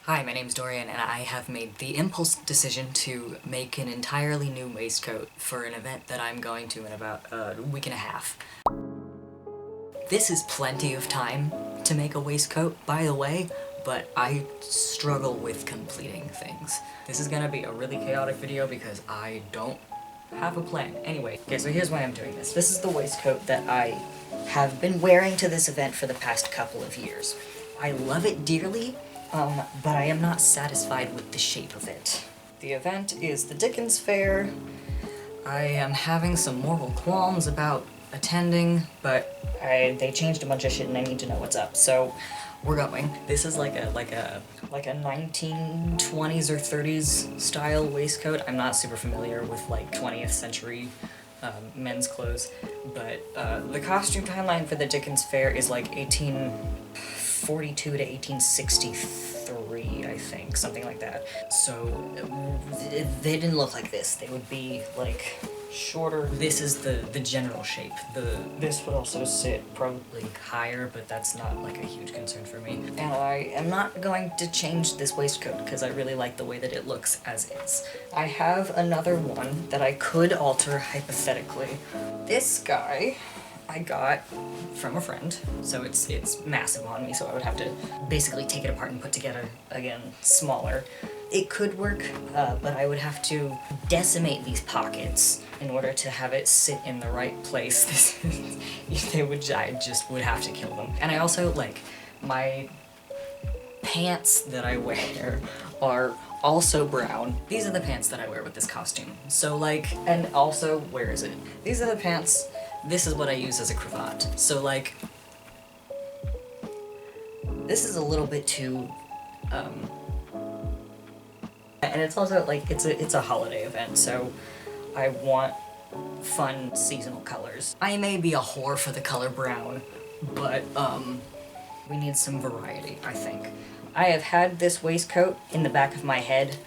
Hi, my name's Dorian, and I have made the impulse decision to make an entirely new waistcoat for an event that I'm going to in about a week and a half. This is plenty of time to make a waistcoat, by the way, but I struggle with completing things. This is gonna be a really chaotic video because I don't have a plan. Anyway, okay, so here's why I'm doing this. This is the waistcoat that I have been wearing to this event for the past couple of years. I love it dearly, but I am not satisfied with the shape of it. The event is the Dickens Fair. I am having some moral qualms about attending, but they changed a bunch of shit and I need to know what's up, so we're going. This is like a 1920s or 30s style waistcoat. I'm not super familiar with like 20th century men's clothes, but the costume timeline for the Dickens Fair is like 1842 to 1863, I think, something like that. So they didn't look like this. They would be like shorter. This is the general shape. This would also sit probably higher, but that's not like a huge concern for me. And I am not going to change this waistcoat because I really like the way that it looks as is. I have another one that I could alter hypothetically. This guy I got from a friend, so it's massive on me, so I would have to basically take it apart and put together again smaller. It could work, but I would have to decimate these pockets in order to have it sit in the right place. I just would have to kill them. And I also, like, my pants that I wear are also brown. These are the pants that I wear with this costume. So like, and also, where is it? These are the pants. This is what I use as a cravat. So like, this is a little bit too, and it's also like, it's a holiday event, so I want fun seasonal colors. I may be a whore for the color brown, but we need some variety, I think. I have had this waistcoat in the back of my head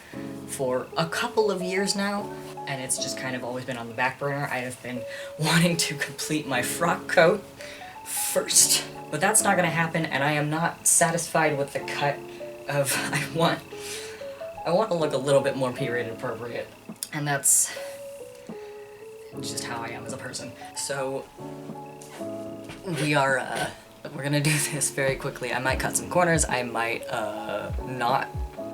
for a couple of years now, and it's just kind of always been on the back burner. I have been wanting to complete my frock coat first, but that's not gonna happen, and I am not satisfied with the cut of, I want to look a little bit more period appropriate, and that's just how I am as a person. So we're gonna do this very quickly. I might cut some corners, I might not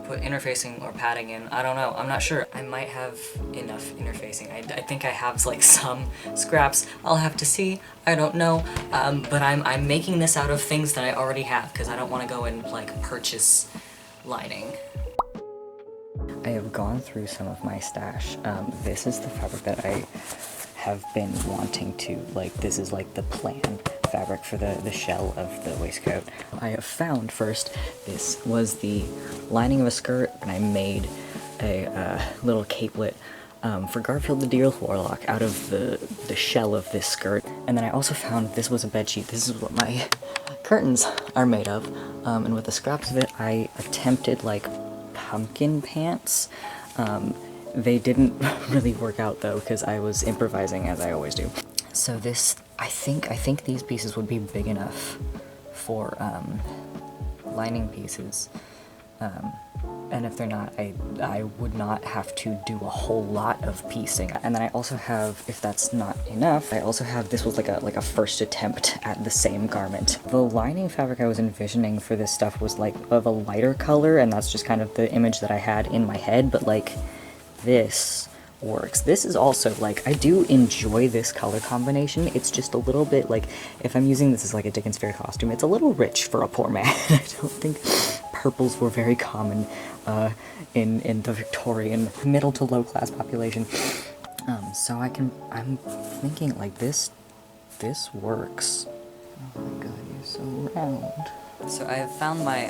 put interfacing or padding in. I don't know, I'm not sure. I might have enough interfacing. I think I have like some scraps. I'll have to see, I don't know. But I'm making this out of things that I already have because I don't want to go and like purchase lining. I have gone through some of my stash. This is the fabric that I have been wanting to, like, this is like the plan fabric for the shell of the waistcoat. I have found first, this was the lining of a skirt, and I made a little capelet for Garfield the Deer Warlock out of the shell of this skirt. And then I also found this was a bedsheet. This is what my curtains are made of. And with the scraps of it, I attempted like pumpkin pants. They didn't really work out though, because I was improvising as I always do. So this, I think these pieces would be big enough for lining pieces. And if they're not, I would not have to do a whole lot of piecing. And then I also have, if that's not enough, I also have, this was like a first attempt at the same garment. The lining fabric I was envisioning for this stuff was like of a lighter color, and that's just kind of the image that I had in my head, but like this works. This is also like, I do enjoy this color combination. It's just a little bit like, if I'm using this as like a Dickens Fair costume, it's a little rich for a poor man. I don't think purples were very common in the Victorian middle to low class population. So I'm thinking like this works. Oh my god, you're so round. So I have found my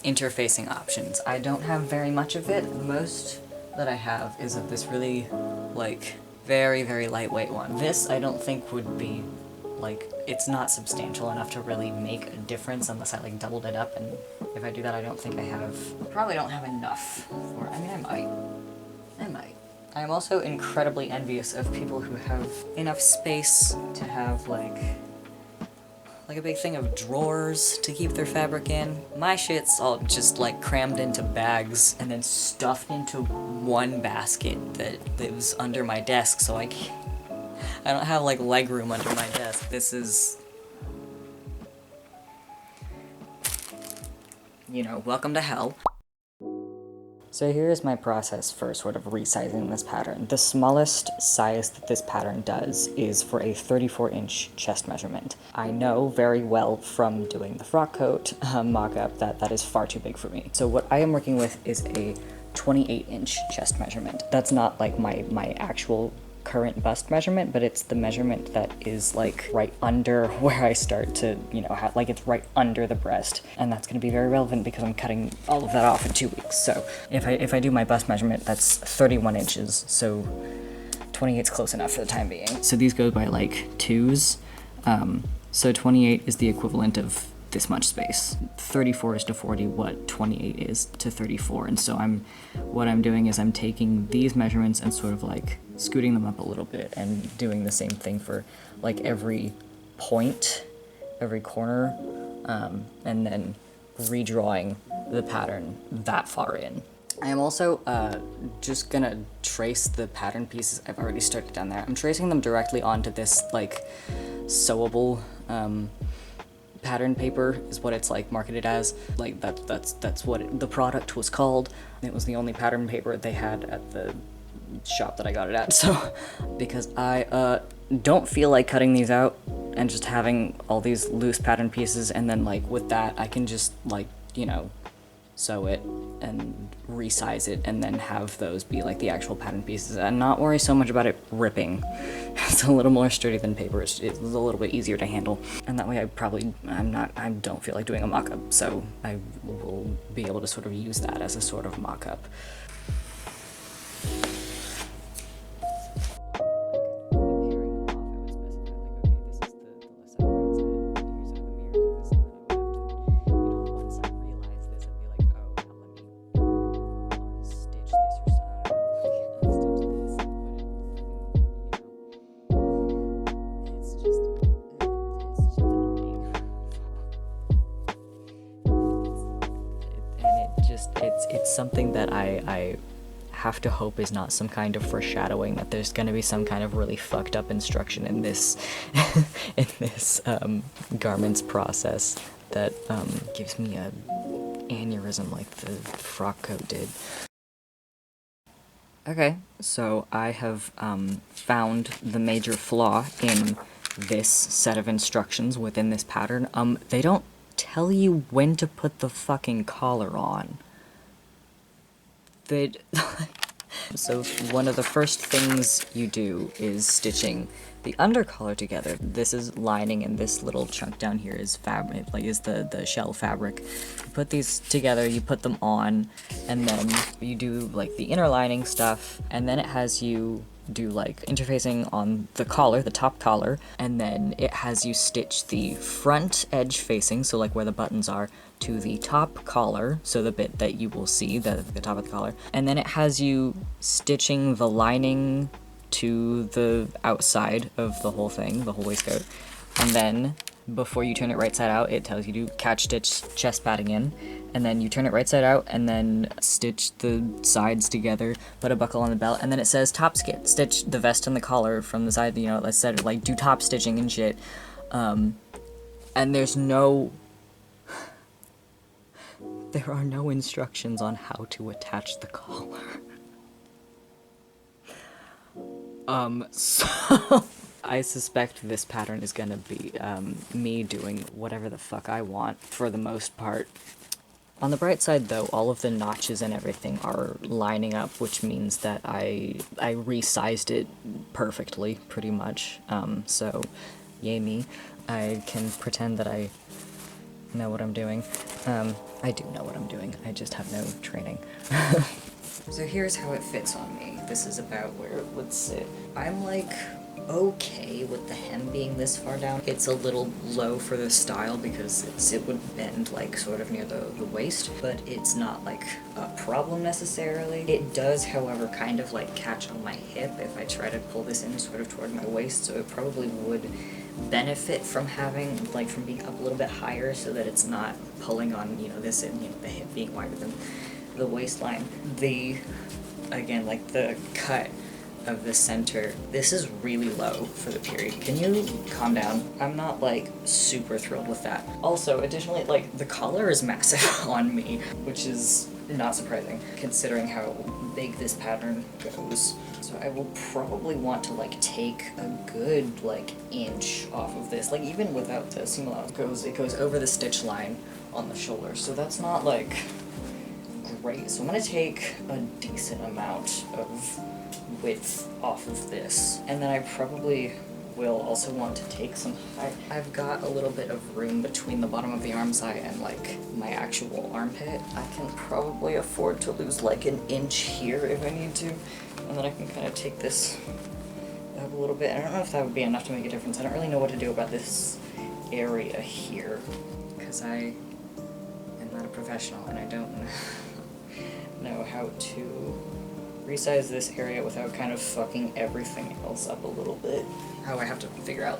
interfacing options. I don't have very much of it. Most that I have is of this really, like, very, very lightweight one. This I don't think would be, like, it's not substantial enough to really make a difference unless I, like, doubled it up, and if I do that I don't think I have, probably don't have enough for it. I mean, I might. I'm also incredibly envious of people who have enough space to have, like like a big thing of drawers to keep their fabric in. My shit's all just like crammed into bags and then stuffed into one basket that lives under my desk, so I don't have like leg room under my desk. This is, you know, welcome to hell. So here's my process for sort of resizing this pattern. The smallest size that this pattern does is for a 34-inch chest measurement. I know very well from doing the frock coat mock-up that that is far too big for me. So what I am working with is a 28-inch chest measurement. That's not like my actual current bust measurement, but it's the measurement that is like right under where I start to, you know, like it's right under the breast, and that's going to be very relevant because I'm cutting all of that off in 2 weeks. So if I do my bust measurement, that's 31 inches, so 28's close enough for the time being. So these go by like twos, so 28 is the equivalent of this much space. 34 is to 40 what 28 is to 34, and so what I'm doing is I'm taking these measurements and sort of like scooting them up a little bit and doing the same thing for like every point, every corner, and then redrawing the pattern that far in. I am also just gonna trace the pattern pieces I've already started down there. I'm tracing them directly onto this like sewable pattern paper is what it's like marketed as. Like that's what the product was called. It was the only pattern paper they had at the shop that I got it at. So because I don't feel like cutting these out and just having all these loose pattern pieces, and then like with that I can just like, you know, sew it and resize it and then have those be like the actual pattern pieces and not worry so much about it ripping. It's a little more sturdy than paper. It's a little bit easier to handle, and that way I don't feel like doing a mock-up, so I will be able to sort of use that as a sort of mock-up. It's something that I have to hope is not some kind of foreshadowing that there's gonna be some kind of really fucked up instruction in this in this garments process that gives me a aneurysm like the frock coat did. Okay, so I have found the major flaw in this set of instructions within this pattern. They don't tell you when to put the fucking collar on. So one of the first things you do is stitching the undercollar together. This is lining, and this little chunk down here is fabric, like is the shell fabric. You put these together, you put them on, and then you do like the inner lining stuff, and then it has you do like interfacing on the collar, the top collar, and then it has you stitch the front edge facing, so like where the buttons are, to the top collar, so the bit that you will see, the top of the collar, and then it has you stitching the lining to the outside of the whole thing, the whole waistcoat, and then before you turn it right side out, it tells you to catch stitch chest padding in, and then you turn it right side out and then stitch the sides together, put a buckle on the belt, and then it says top stitch the vest and the collar from the side, you know, let's set it like do top stitching and shit. And there are no instructions on how to attach the collar. So I suspect this pattern is gonna be me doing whatever the fuck I want for the most part. On the bright side though, all of the notches and everything are lining up, which means that I resized it perfectly, pretty much. So yay me. I can pretend that I know what I'm doing. I do know what I'm doing, I just have no training. So here's how it fits on me. This is about where it would sit. I'm like okay with the hem being this far down. It's a little low for this style because it would bend like sort of near the waist, but it's not like a problem necessarily. It does, however, kind of like catch on my hip if I try to pull this in sort of toward my waist, so it probably would benefit from having, like, from being up a little bit higher so that it's not pulling on, you know, this and, you know, the hip being wider than the waistline. Again, like, the cut of the center, this is really low for the period. Can you calm down? I'm not, like, super thrilled with that. Also, additionally, like, the collar is massive on me, which is not surprising considering how big this pattern goes. So I will probably want to, like, take a good, like, inch off of this. Like, even without the seam allowance, it goes over the stitch line on the shoulder. So that's not, like, great. So I'm gonna take a decent amount of width off of this. And then I probably will also want to take some height. I've got a little bit of room between the bottom of the arm side and, like, my actual armpit. I can probably afford to lose, like, an inch here if I need to. And then I can kind of take this up a little bit. I don't know if that would be enough to make a difference. I don't really know what to do about this area here because I am not a professional and I don't know how to resize this area without kind of fucking everything else up a little bit. Oh, I have to figure out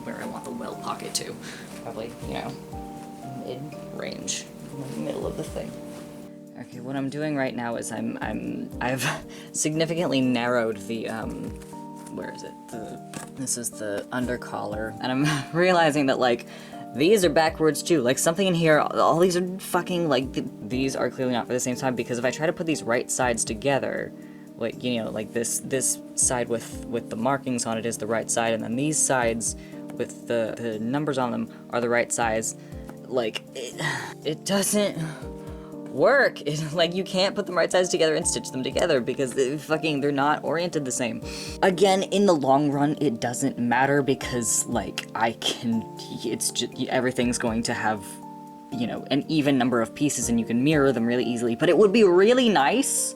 where I want the welt pocket to. Probably, you know, mid-range, in the middle of the thing. Okay, what I'm doing right now is I've significantly narrowed the, where is it? This is the under collar, and I'm realizing that, like, these are backwards too. Like, something in here, all these are fucking, like, these are clearly not for the same side, because if I try to put these right sides together, like, you know, like this side with the markings on it is the right side, and then these sides with the numbers on them are the right size, like, it doesn't work. Like, you can't put them right sides together and stitch them together because they're not oriented the same. Again, in the long run, it doesn't matter because, like, it's just, everything's going to have, you know, an even number of pieces and you can mirror them really easily. But it would be really nice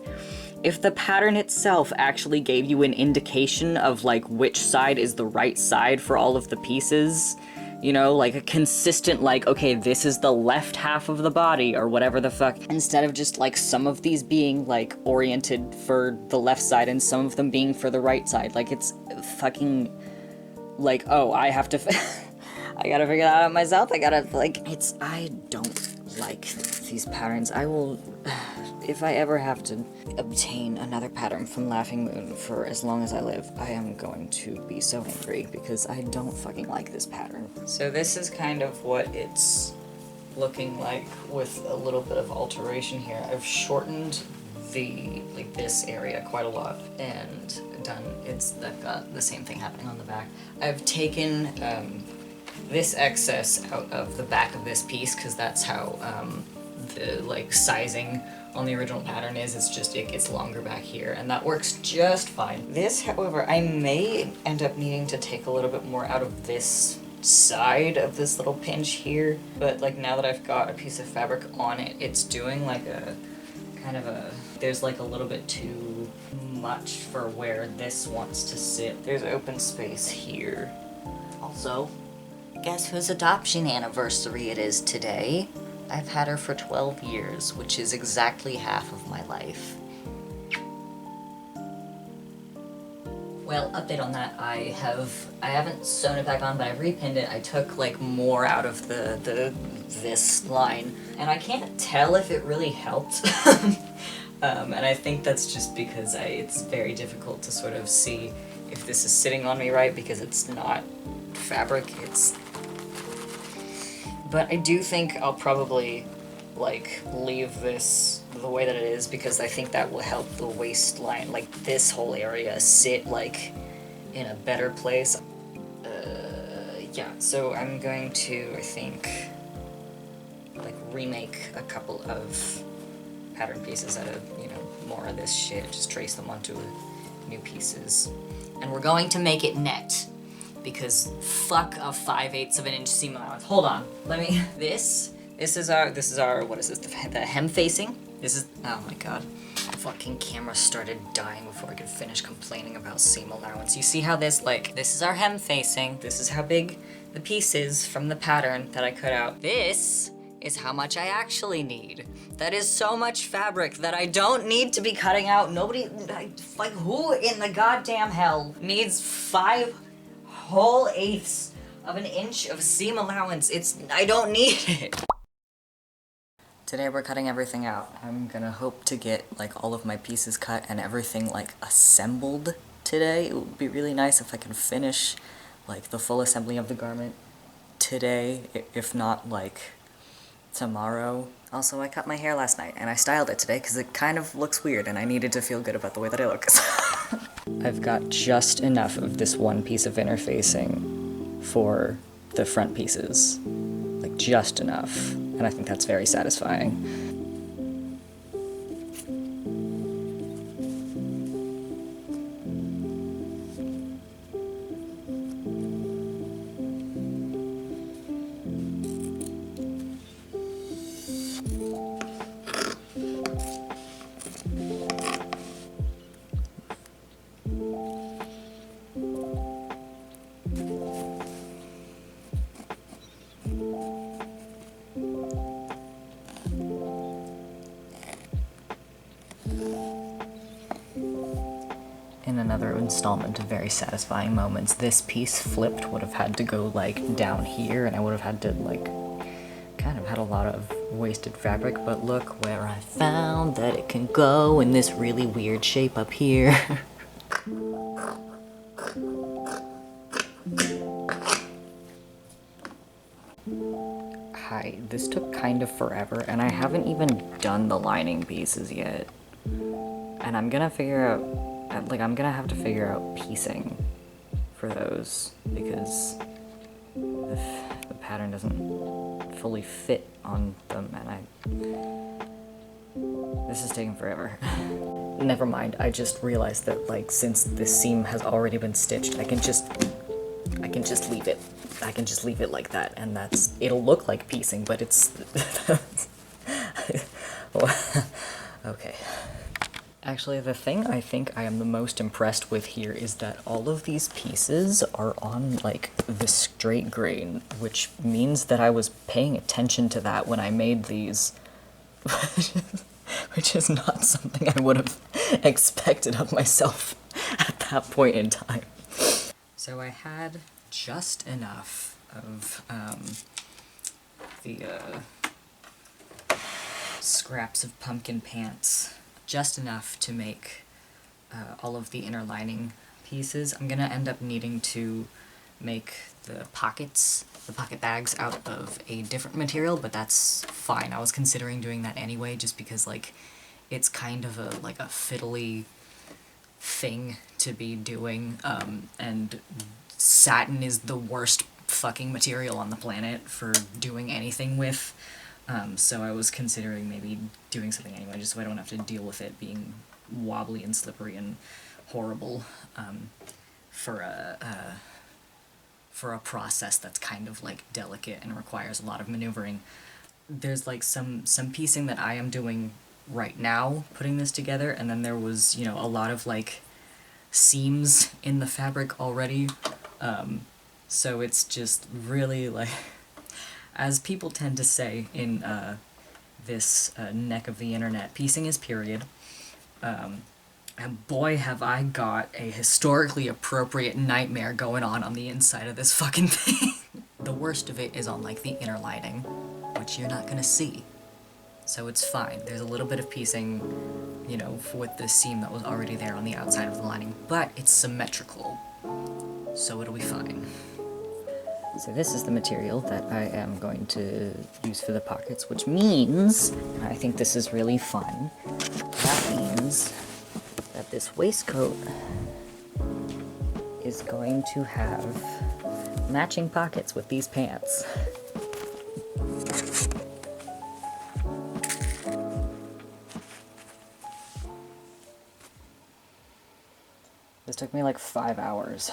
if the pattern itself actually gave you an indication of, like, which side is the right side for all of the pieces. You know, like a consistent, like, okay, this is the left half of the body, or whatever the fuck, instead of just, like, some of these being, like, oriented for the left side and some of them being for the right side. Like, it's fucking, like, oh, I have to, I gotta figure that out myself, I don't like these patterns. I will, if I ever have to obtain another pattern from Laughing Moon for as long as I live, I am going to be so angry because I don't fucking like this pattern. So this is kind of what it's looking like with a little bit of alteration here. I've shortened this area quite a lot and I've got the same thing happening on the back. I've taken this excess out of the back of this piece because that's how the, like, sizing on the original pattern is. It's just, it gets longer back here, and that works just fine. This, however, I may end up needing to take a little bit more out of this side of this little pinch here, but, like, now that I've got a piece of fabric on it, it's doing, like, a kind of a, there's, like, a little bit too much for where this wants to sit. There's open space here. Also, guess whose adoption anniversary it is today? I've had her for 12 years, which is exactly half of my life. Well, update on that, I haven't sewn it back on, but I've repinned it. I took, like, more out of this line, and I can't tell if it really helped. And I think that's just because it's very difficult to sort of see if this is sitting on me right, because it's not fabric, but I do think I'll probably, like, leave this the way that it is, because I think that will help the waistline, like, this whole area, sit, like, in a better place. Yeah, so I'm going to, I think, like, remake a couple of pattern pieces out of, you know, more of this shit, just trace them onto new pieces. And we're going to make it net, because fuck a 5/8 of an inch seam allowance. Hold on, let me, this is our, what is this, the hem facing? This is, oh my god. The fucking camera started dying before I could finish complaining about seam allowance. You see how this, like, this is our hem facing, this is how big the piece is from the pattern that I cut out. This is how much I actually need. That is so much fabric that I don't need to be cutting out. Nobody, like, who in the goddamn hell needs 5 whole eighths of an inch of seam allowance. I don't need it. Today we're cutting everything out. I'm gonna hope to get like all of my pieces cut and everything like assembled today. It would be really nice if I can finish like the full assembly of the garment today, if not like tomorrow. Also, I cut my hair last night and I styled it today because it kind of looks weird and I needed to feel good about the way that I look. I've got just enough of this one piece of interfacing for the front pieces. Like, just enough. And I think that's very satisfying. In another installment of very satisfying moments, this piece flipped would have had to go like down here, and I would have had to like kind of had a lot of wasted fabric, but look where I found that it can go in this really weird shape up here. Hi, this took kind of forever, and I haven't even done the lining pieces yet. And I'm gonna figure out, like, I'm gonna have to figure out piecing for those, because the pattern doesn't fully fit on them, and this is taking forever. Never mind, I just realized that, like, since this seam has already been stitched, I can just leave it. I can just leave it like that, and it'll look like piecing, but it's... Okay. Actually, the thing I think I am the most impressed with here is that all of these pieces are on, like, the straight grain, which means that I was paying attention to that when I made these, which is not something I would have expected of myself at that point in time. So I had just enough of, the, scraps of pumpkin pants. Just enough to make all of the inner lining pieces. I'm gonna end up needing to make the pocket bags out of a different material, but that's fine. I was considering doing that anyway, just because, like, it's kind of a fiddly thing to be doing, and satin is the worst fucking material on the planet for doing anything with. So I was considering maybe doing something anyway, just so I don't have to deal with it being wobbly and slippery and horrible, for a process that's kind of, like, delicate and requires a lot of maneuvering. There's, like, some piecing that I am doing right now, putting this together, and then there was, you know, a lot of, like, seams in the fabric already, so it's just really, like... As people tend to say in this neck of the internet, piecing is period. And boy, have I got a historically appropriate nightmare going on the inside of this fucking thing. The worst of it is on, like, the inner lining, which you're not gonna see. So it's fine. There's a little bit of piecing, you know, with the seam that was already there on the outside of the lining, but it's symmetrical, so it'll be fine. So this is the material that I am going to use for the pockets, which means, and I think this is really fun, that means that this waistcoat is going to have matching pockets with these pants. This took me like 5 hours.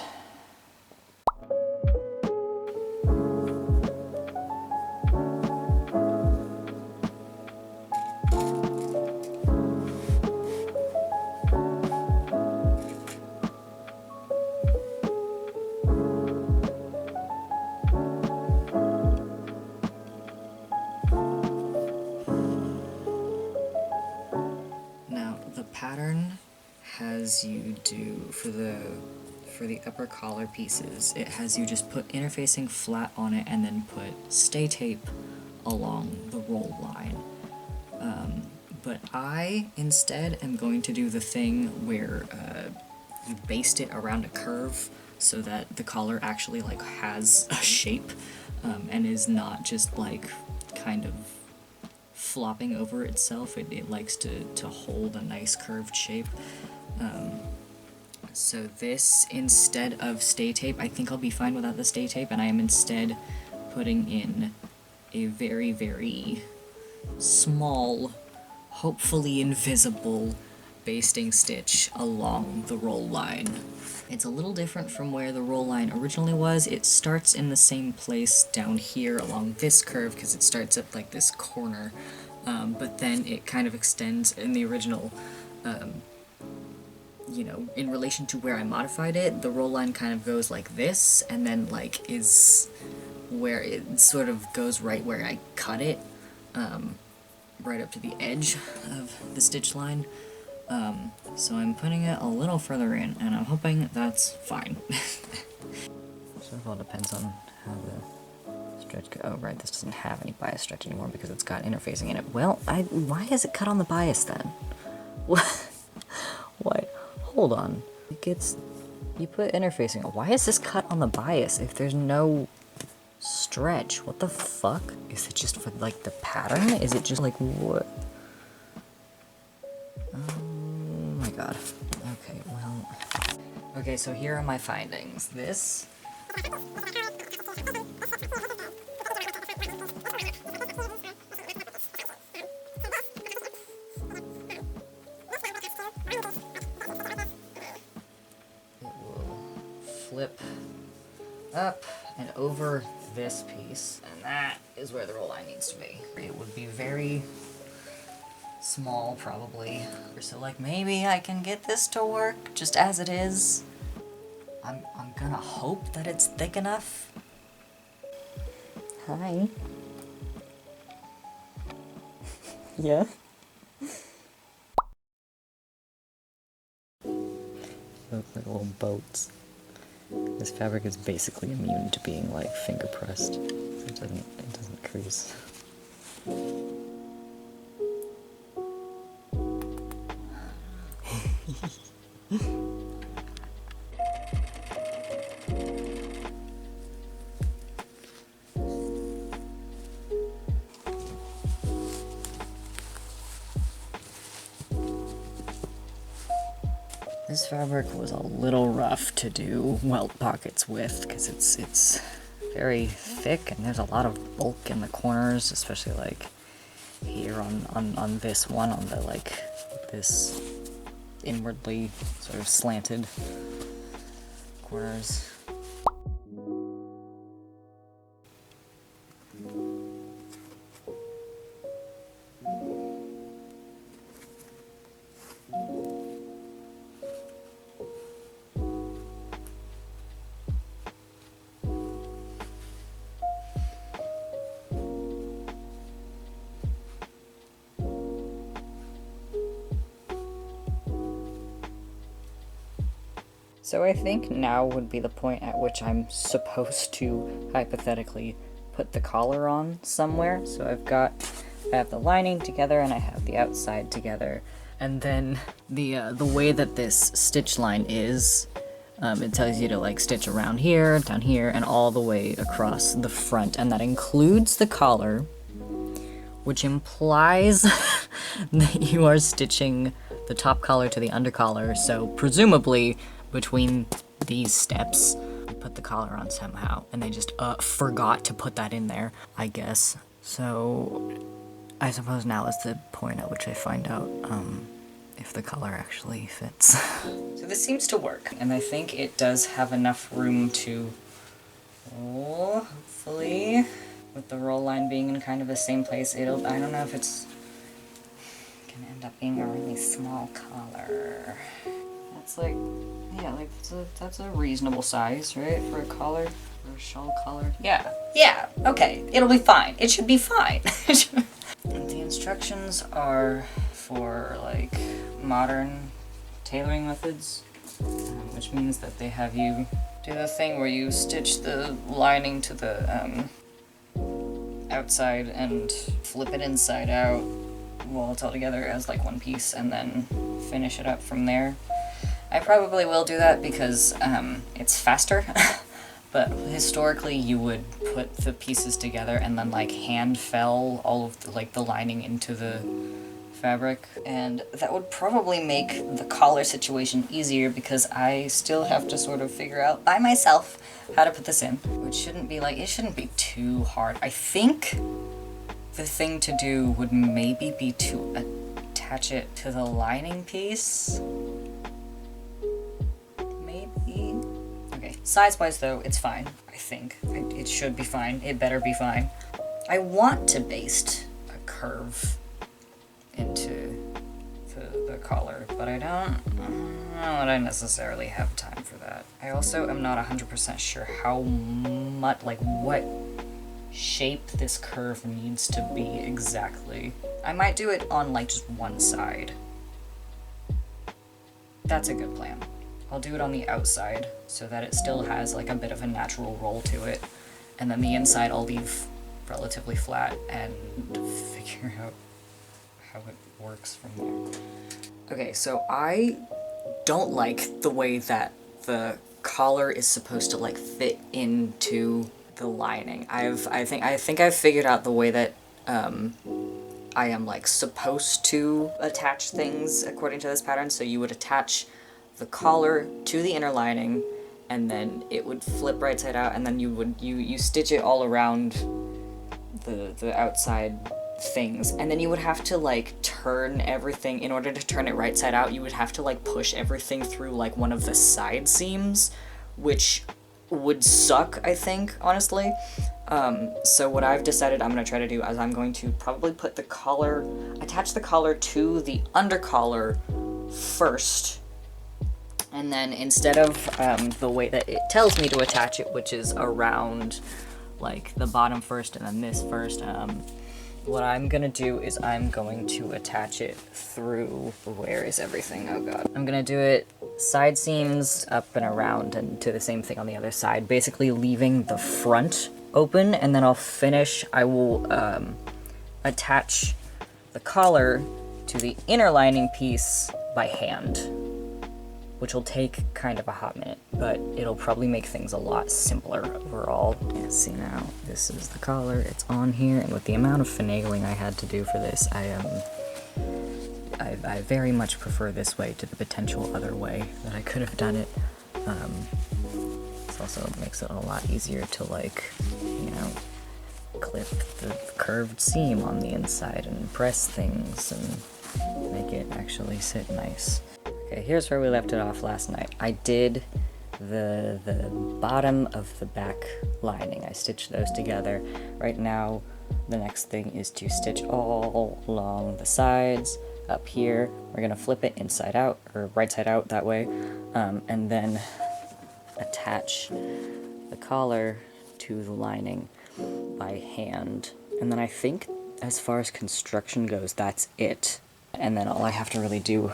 Pattern has you do, for for the upper collar pieces, it has you just put interfacing flat on it and then put stay tape along the roll line. But I, instead, am going to do the thing where you baste it around a curve so that the collar actually, like, has a shape, and is not just, like, kind of flopping over itself. It likes to hold a nice curved shape. So this, instead of stay tape, I think I'll be fine without the stay tape, and I am instead putting in a very, very small, hopefully invisible basting stitch along the roll line. It's a little different from where the roll line originally was. It starts in the same place down here along this curve because it starts at like this corner, but then it kind of extends in the original, you know, in relation to where I modified it, the roll line kind of goes like this, and then like is where it sort of goes right where I cut it, right up to the edge of the stitch line. So I'm putting it a little further in, and I'm hoping that's fine. So it all depends on how the stretch goes. Oh, right, this doesn't have any bias stretch anymore because it's got interfacing in it. Well, why is it cut on the bias then? What? What? Hold on. You put interfacing. Why is this cut on the bias if there's no stretch? What the fuck? Is it just for, like, the pattern? Is it just, like, what? Oh my god. Okay, well... Okay, so here are my findings. This... flip up and over this piece, and that is where the roll line needs to be. It would be very small, probably. So, like, maybe I can get this to work just as it is. I'm gonna hope that it's thick enough. Hi. Yeah? Look like little boats. This fabric is basically immune to being, like, finger pressed. It doesn't crease. This fabric was a little rough to do welt pockets with because it's very thick and there's a lot of bulk in the corners, especially like here on this one, on the like this inwardly sort of slanted corners. So I think now would be the point at which I'm supposed to, hypothetically, put the collar on somewhere. So I have the lining together and I have the outside together. And then the way that this stitch line is, it tells you to like stitch around here, down here, and all the way across the front. And that includes the collar, which implies that you are stitching the top collar to the under collar. So presumably, between these steps, we put the collar on somehow, and they just forgot to put that in there, I guess. So I suppose now is the point at which I find out if the collar actually fits. So this seems to work, and I think it does have enough room to, hopefully, with the roll line being in kind of the same place, I don't know if it's gonna end up being a really small collar. That's like, yeah, like that's a reasonable size, right? For a collar, for a shawl collar. Yeah, okay, it'll be fine. It should be fine. And the instructions are for like modern tailoring methods. which means that they have you do the thing where you stitch the lining to the outside and flip it inside out while it's all together as like one piece, and then finish it up from there. I probably will do that because it's faster, but historically you would put the pieces together and then like hand fell all of the lining into the fabric, and that would probably make the collar situation easier because I still have to sort of figure out by myself how to put this in, which shouldn't be like, it shouldn't be too hard. I think the thing to do would maybe be to attach it to the lining piece. Maybe? Okay, size-wise though, it's fine, I think. It should be fine. It better be fine. I want to baste a curve into the collar, but I don't know that I necessarily have time for that. I also am not 100% sure how much, like what shape this curve needs to be exactly. I might do it on like just one side. That's a good plan. I'll do it on the outside so that it still has like a bit of a natural roll to it, and then the inside I'll leave relatively flat and figure out how it works from there. Okay, so I don't like the way that the collar is supposed to like fit into the lining. I think I've figured out the way that I am like supposed to attach things according to this pattern. So you would attach the collar to the inner lining, and then it would flip right side out, and then you stitch it all around the outside things, and then you would have to like turn everything. In order to turn it right side out, you would have to like push everything through like one of the side seams, which would suck, I think, honestly. So what I've decided I'm gonna try to do is I'm going to probably put the collar, attach the collar to the undercollar first, and then instead of the way that it tells me to attach it, which is around like the bottom first and then this first, what I'm gonna do is I'm going to attach it through, where is everything? Oh god. I'm gonna do it side seams up and around and do the same thing on the other side, basically leaving the front open, and then I will attach the collar to the inner lining piece by hand, which will take kind of a hot minute, but it'll probably make things a lot simpler overall. Yeah, see now, this is the collar, it's on here, and with the amount of finagling I had to do for this, I very much prefer this way to the potential other way that I could have done it. This also makes it a lot easier to, like, you know, clip the curved seam on the inside and press things and make it actually sit nice. Okay, here's where we left it off last night. I did the bottom of the back lining. I stitched those together. Right now, the next thing is to stitch all along the sides. Up here, we're gonna flip it inside out, or right side out that way, and then attach the collar to the lining by hand. And then I think as far as construction goes, that's it. And then all I have to really do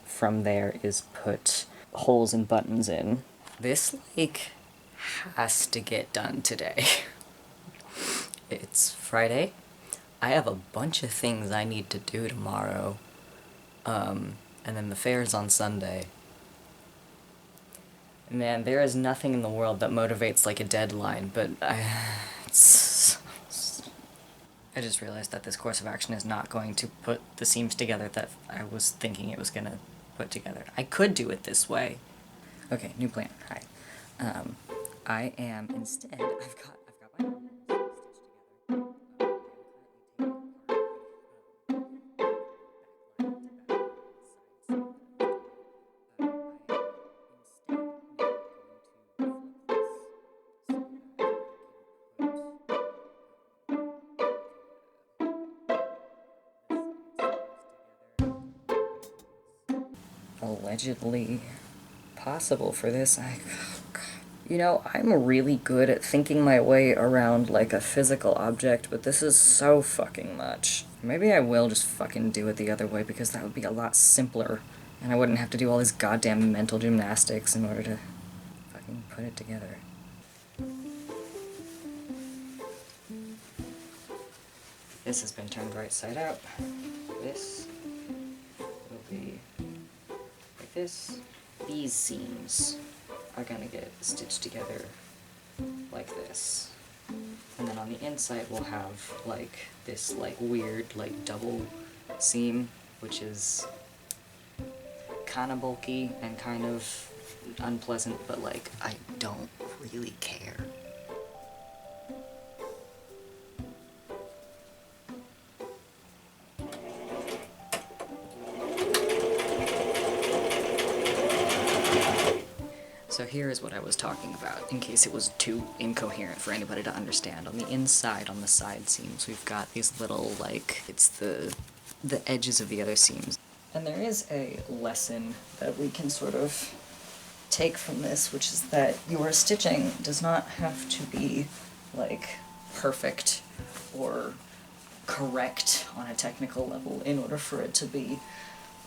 from there is put holes and buttons in. This like has to get done today. It's Friday. I have a bunch of things I need to do tomorrow. And then the fair's on Sunday. Man, there is nothing in the world that motivates like a deadline, but I just realized that this course of action is not going to put the seams together that I was thinking it was gonna put together. I could do it this way. Okay, new plan. Hi. I am instead, I've got my stitched together. Allegedly possible for this. You know, I'm really good at thinking my way around like a physical object, but this is so fucking much. Maybe I will just fucking do it the other way because that would be a lot simpler And I wouldn't have to do all these goddamn mental gymnastics in order to fucking put it together. This has been turned right side out. This will be like this. These seams are gonna get stitched together like this. And then on the inside we'll have like this like weird like double seam, which is kind of bulky and kind of unpleasant, but like I don't really care. So here is what I was talking about, in case it was too incoherent for anybody to understand. On the inside, on the side seams, we've got these little, like, it's the edges of the other seams. And there is a lesson that we can sort of take from this, which is that your stitching does not have to be, like, perfect or correct on a technical level in order for it to be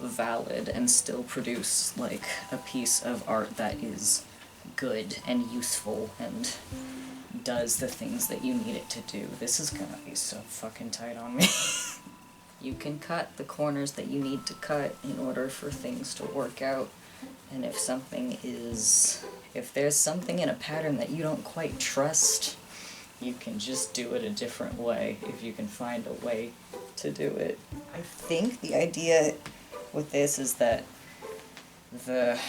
valid and still produce like a piece of art that is good and useful and does the things that you need it to do. This is gonna be so fucking tight on me. You can cut the corners that you need to cut in order for things to work out, and if there's something in a pattern that you don't quite trust, you can just do it a different way if you can find a way to do it. I think the idea with this is that the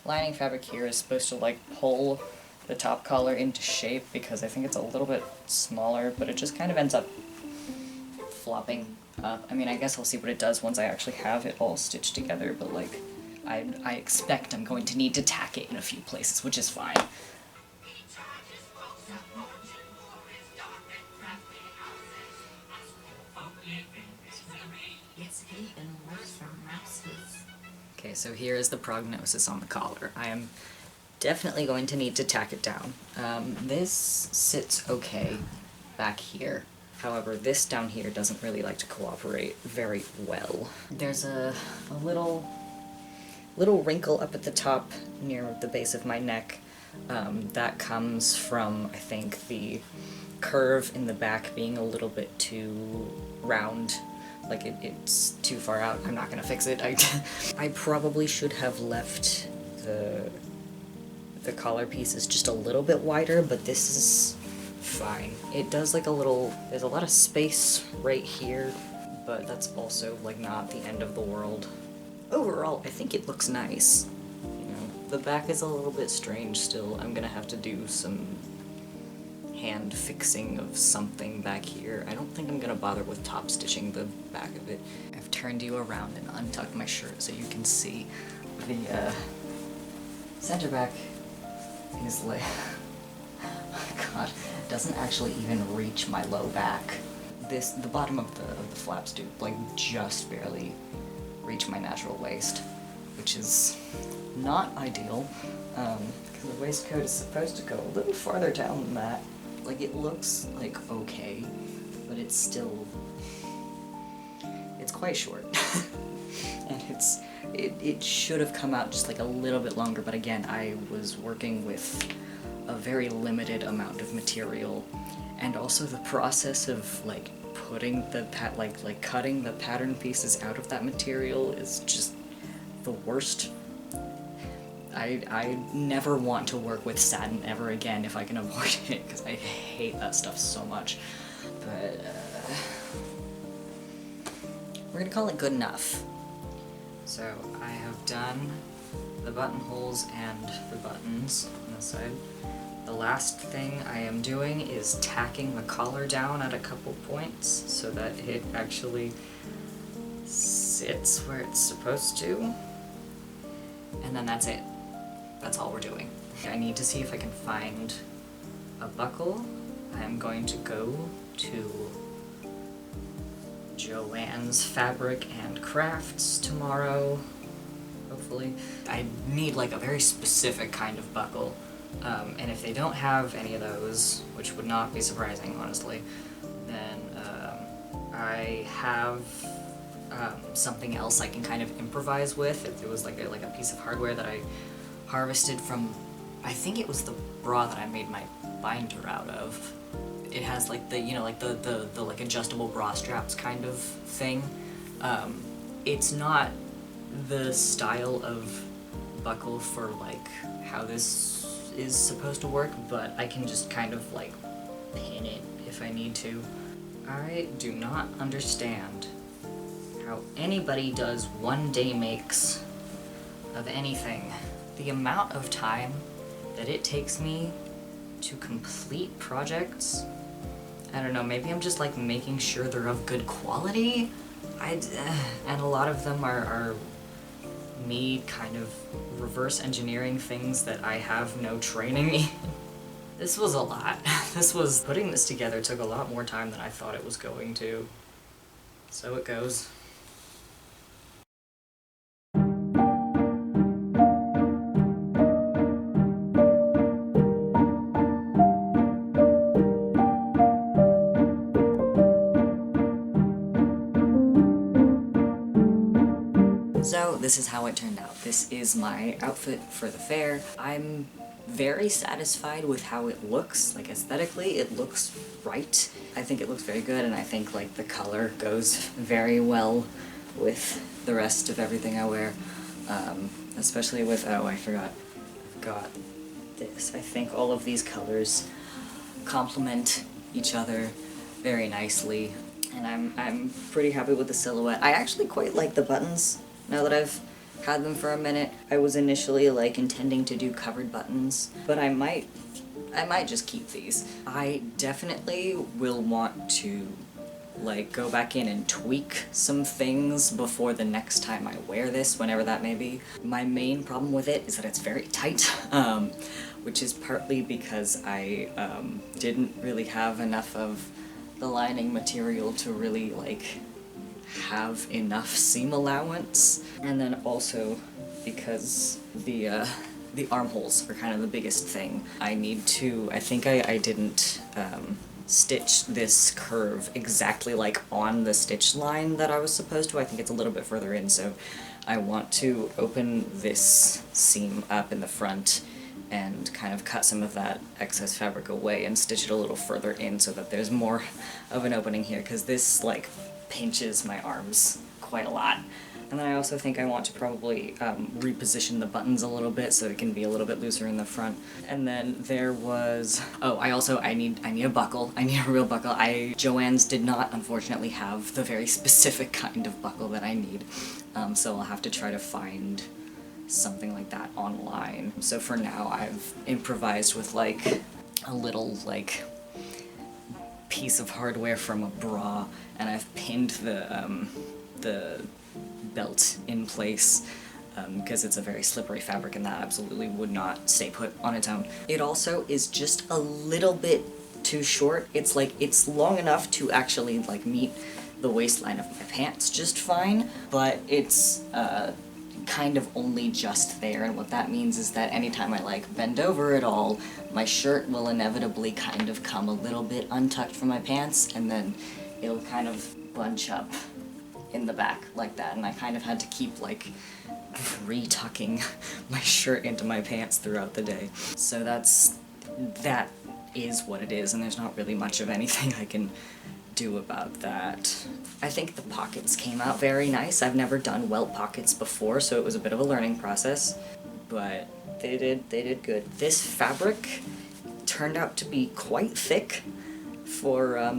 lining fabric here is supposed to like pull the top collar into shape, because I think it's a little bit smaller, but it just kind of ends up flopping up. I mean, I guess I'll see what it does once I actually have it all stitched together, but like, I expect I'm going to need to tack it in a few places, which is fine. Okay, so here is the prognosis on the collar. I am definitely going to need to tack it down. This sits okay back here. However, this down here doesn't really like to cooperate very well. There's a little wrinkle up at the top near the base of my neck that comes from, I think, the curve in the back being a little bit too round. Like, it's too far out. I'm not gonna fix it. I probably should have left the collar pieces just a little bit wider, but this is fine. It does like there's a lot of space right here, but that's also like not the end of the world. Overall, I think it looks nice. You know, the back is a little bit strange still. I'm gonna have to do some hand fixing of something back here. I don't think I'm gonna bother with top stitching the back of it. I've turned you around and untucked my shirt so you can see the center back is like, oh god, it doesn't actually even reach my low back. The bottom of the flaps do like just barely reach my natural waist, which is not ideal, because the waistcoat is supposed to go a little farther down than that. Like, it looks like okay, but it's still, it's quite short. And it should have come out just like a little bit longer, but again, I was working with a very limited amount of material, and also the process of like putting the cutting the pattern pieces out of that material is just the worst. I never want to work with satin ever again if I can avoid it, because I hate that stuff so much. But we're gonna call it good enough. So I have done the buttonholes and the buttons on this side. The last thing I am doing is tacking the collar down at a couple points so that it actually sits where it's supposed to. And then that's it. That's all we're doing. I need to see if I can find a buckle. I'm going to go to Joanne's Fabric and Crafts tomorrow, hopefully. I need like a very specific kind of buckle, and if they don't have any of those, which would not be surprising, honestly, then I have something else I can kind of improvise with. If it was like a piece of hardware that I harvested from, I think it was the bra that I made my binder out of. It has like the, you know, like the like adjustable bra straps kind of thing. It's not the style of buckle for like how this is supposed to work, but I can just kind of like pin it if I need to. I do not understand how anybody does one-day makes of anything. The amount of time that it takes me to complete projects, I don't know, maybe I'm just like making sure they're of good quality? And a lot of them are me kind of reverse engineering things that I have no training in. This was a lot. Putting this together took a lot more time than I thought it was going to. So it goes. So this is how it turned out. This is my outfit for the fair. I'm very satisfied with how it looks. Like aesthetically, it looks right. I think it looks very good, and I think like the color goes very well with the rest of everything I wear. Especially with, oh, I forgot this. I think all of these colors complement each other very nicely, and I'm pretty happy with the silhouette. I actually quite like the buttons. Now that I've had them for a minute, I was initially like intending to do covered buttons, but I might just keep these. I definitely will want to like go back in and tweak some things before the next time I wear this, whenever that may be. My main problem with it is that it's very tight, which is partly because I didn't really have enough of the lining material to really like have enough seam allowance, and then also because the armholes are kind of the biggest thing. I think I didn't stitch this curve exactly like on the stitch line that I was supposed to. I think it's a little bit further in, so I want to open this seam up in the front and kind of cut some of that excess fabric away and stitch it a little further in so that there's more of an opening here, because this like pinches my arms quite a lot. And then I also think I want to probably reposition the buttons a little bit so it can be a little bit looser in the front. And then there was, oh, I need a buckle. I need a real buckle. Joann's did not, unfortunately, have the very specific kind of buckle that I need. So I'll have to try to find something like that online. So for now, I've improvised with like a little like piece of hardware from a bra, and I've pinned the belt in place because it's a very slippery fabric and that absolutely would not stay put on its own. It also is just a little bit too short. It's like, it's long enough to actually like meet the waistline of my pants just fine, but it's kind of only just there, and what that means is that anytime I like bend over at all, my shirt will inevitably kind of come a little bit untucked from my pants, and then it'll kind of bunch up in the back like that, and I kind of had to keep like re-tucking my shirt into my pants throughout the day. So that is what it is, and there's not really much of anything I can do about that. I think the pockets came out very nice. I've never done welt pockets before, so it was a bit of a learning process, but they did good. This fabric turned out to be quite thick for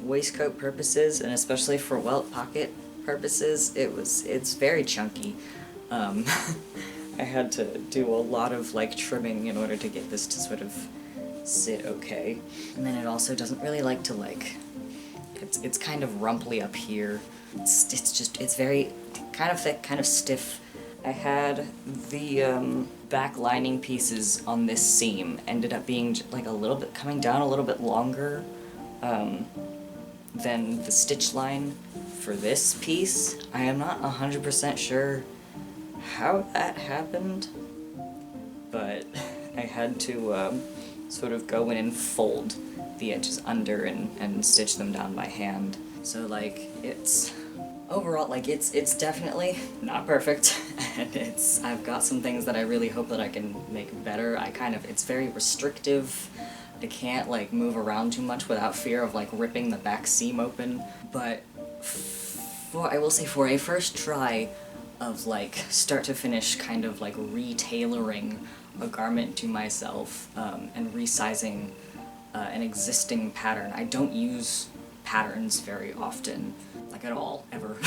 waistcoat purposes, and especially for welt pocket purposes. It's very chunky. I had to do a lot of like trimming in order to get this to sort of sit okay. And then it also doesn't really like to like, it's kind of rumply up here. It's very kind of thick, kind of stiff. I had the back lining pieces on this seam ended up being like a little bit, coming down a little bit longer than the stitch line for this piece. I am not 100% sure how that happened, but I had to sort of go in and fold the edges under and stitch them down by hand. So like, it's overall, like, it's definitely not perfect, and I've got some things that I really hope that I can make better. It's very restrictive. I can't, like, move around too much without fear of, like, ripping the back seam open, but I will say for a first try of, like, start to finish kind of, like, re-tailoring a garment to myself, and resizing an existing pattern. I don't use patterns very often, like at all, ever,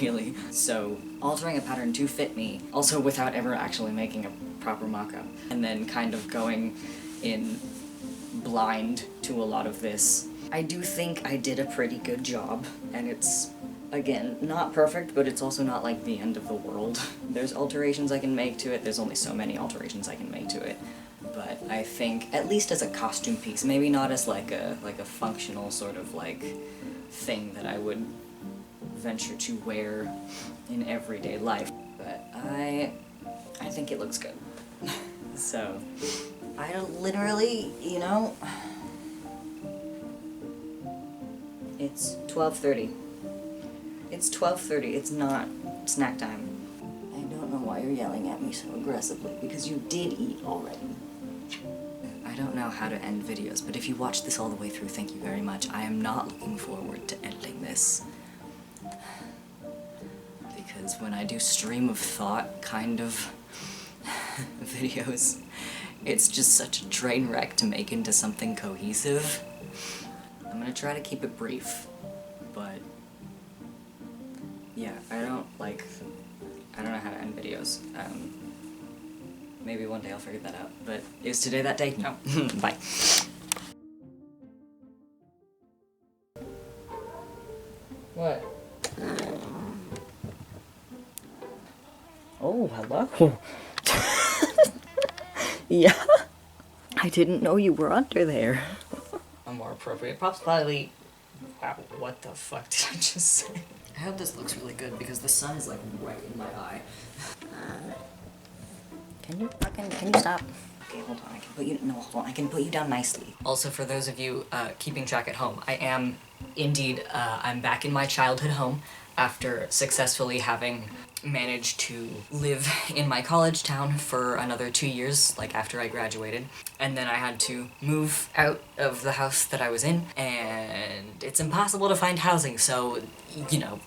really. So altering a pattern to fit me, also without ever actually making a proper mock-up, and then kind of going in blind to a lot of this. I do think I did a pretty good job, and it's, again, not perfect, but it's also not like the end of the world. There's alterations I can make to it, there's only so many alterations I can make to it. But I think, at least as a costume piece, maybe not as like a functional sort of like thing that I would venture to wear in everyday life. But I think it looks good. So, I literally, you know, it's 12:30. It's 12:30, it's not snack time. I don't know why you're yelling at me so aggressively, because you did eat already. I don't know how to end videos, but if you watched this all the way through, thank you very much. I am not looking forward to ending this. Because when I do stream of thought kind of videos, it's just such a train wreck to make into something cohesive. I'm gonna try to keep it brief, but yeah, I don't know how to end videos. Maybe one day I'll figure that out, but is today that day? No. Bye. What? Oh, hello. Yeah? I didn't know you were under there. A more appropriate props probably... Wow, what the fuck did I just say? I hope this looks really good because the sun is like right in my eye. Can you stop? Okay, hold on, I can put you down nicely. Also, for those of you keeping track at home, I am indeed, I'm back in my childhood home after successfully having managed to live in my college town for another 2 years, like after I graduated. And then I had to move out of the house that I was in, and it's impossible to find housing, so, you know,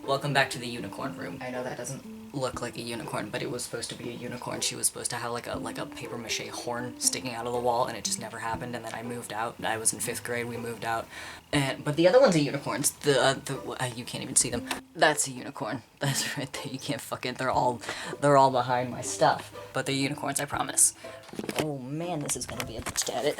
welcome back to the unicorn room. I know that doesn't look like a unicorn, but it was supposed to be a unicorn. She was supposed to have like a paper mache horn sticking out of the wall, and it just never happened. And then I moved out. I was in 5th grade. We moved out, but the other ones are unicorns. You can't even see them. That's a unicorn. That's right there. You can't fucking. They're all behind my stuff. But they're unicorns, I promise. Oh man, this is gonna be a bitch to edit.